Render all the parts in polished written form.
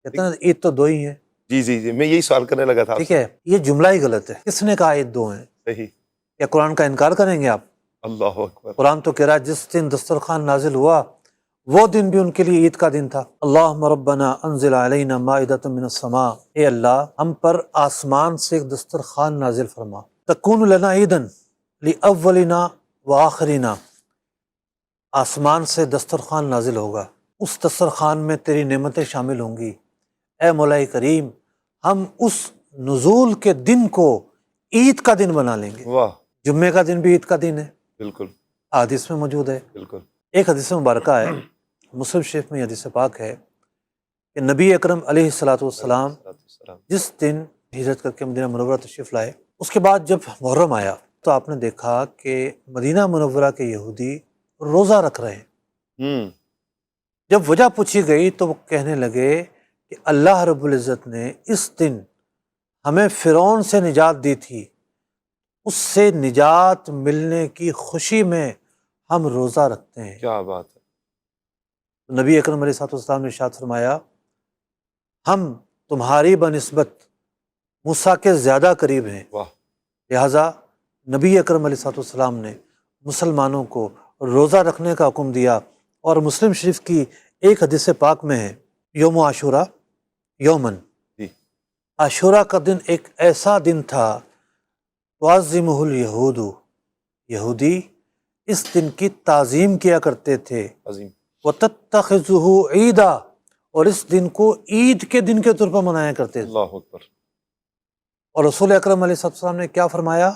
کہتے ہیں عید تو دو ہی ہیں. جی جی جی میں یہی سوال کرنے لگا تھا آپ ٹھیک سے. ہے، یہ جملہ ہی غلط ہے. کس نے کہا عید دو ہیں؟ صحیح. یا قرآن کا انکار کریں گے آپ؟ اللہ اکبر. قرآن تو کہہ رہا ہے جس دن دسترخوان نازل ہوا وہ دن بھی ان کے لیے عید کا دن تھا. اللہم ربنا انزل علینا مائدۃ من السماء، اے اللہ ہم پر آسمان سے ایک دسترخوان نازل فرما. تکون لنا عیدن لاولنا وآخرنا، آسمان سے دسترخوان نازل ہوگا، اس دسترخوان میں تیری نعمتیں شامل ہوں گی. اے مولا کریم، ہم اس نزول کے دن کو عید کا دن بنا لیں گے. واہ. جمعے کا دن بھی عید کا دن ہے، بالکل حدیث میں موجود ہے. بالکل. ایک حدیث مبارکہ ہے، مسلم شریف میں یہ حدیث پاک ہے کہ نبی اکرم علیہ السلام جس دن ہجرت کر کے مدینہ منورہ تشریف لائے، اس کے بعد جب محرم آیا تو آپ نے دیکھا کہ مدینہ منورہ کے یہودی روزہ رکھ رہے ہیں. جب وجہ پوچھی گئی تو وہ کہنے لگے کہ اللہ رب العزت نے اس دن ہمیں فرعون سے نجات دی تھی، اس سے نجات ملنے کی خوشی میں ہم روزہ رکھتے ہیں. کیا بات ہے. نبی اکرم علیہ السلام نے ارشاد فرمایا ہم تمہاری بنسبت موسیٰ کے زیادہ قریب ہیں. واہ. لہٰذا نبی اکرم علیہ السلام نے مسلمانوں کو روزہ رکھنے کا حکم دیا. اور مسلم شریف کی ایک حدیث پاک میں ہے یوم عاشورہ یومن، جی. عاشورہ کا دن ایک ایسا دن تھا تعظمہ الیہود، یہودی اس دن کی تعظیم کیا کرتے تھے. عظیم. وَتَتَّخِذُهُ عیدا، اور اس دن کو عید کے دن کے طور پر منایا کرتے تھے. اللہ اکبر. اور رسول اکرم علیہ السلام نے کیا فرمایا؟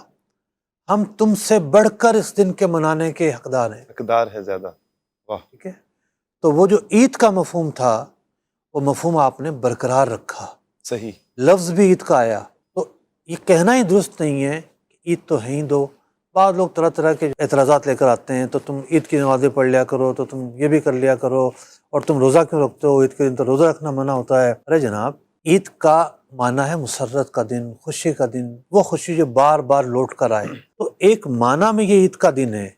ہم تم سے بڑھ کر اس دن کے منانے کے حقدار ہیں. حقدار ہے زیادہ. واہ. ٹھیک ہے، تو وہ جو عید کا مفہوم تھا وہ مفہوم آپ نے برقرار رکھا. صحیح. لفظ بھی عید کا آیا، تو یہ کہنا ہی درست نہیں ہے کہ عید تو ہے ہی دو. بعض لوگ طرح طرح کے اعتراضات لے کر آتے ہیں، تو تم عید کی نمازیں پڑھ لیا کرو، تو تم یہ بھی کر لیا کرو، اور تم روزہ کیوں رکھتے ہو؟ عید کے دن تو روزہ رکھنا منع ہوتا ہے. ارے جناب، عید کا معنی ہے مسرت کا دن، خوشی کا دن، وہ خوشی جو بار بار لوٹ کر آئے. تو ایک معنی میں یہ عید کا دن ہے،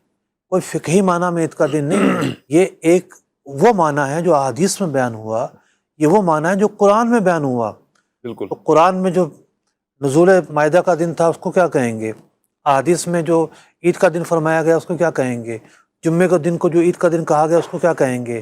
کوئی فقہی معنی میں عید کا دن نہیں. یہ ایک وہ معنی ہے جو احادیث میں بیان ہوا، یہ وہ معنی ہے جو قرآن میں بیان ہوا. بالکل. تو قرآن میں جو نزول مائدہ کا دن تھا اس کو کیا کہیں گے؟ احادیث میں جو عید کا دن فرمایا گیا اس کو کیا کہیں گے؟ جمعے کے دن کو جو عید کا دن کہا گیا اس کو کیا کہیں گے؟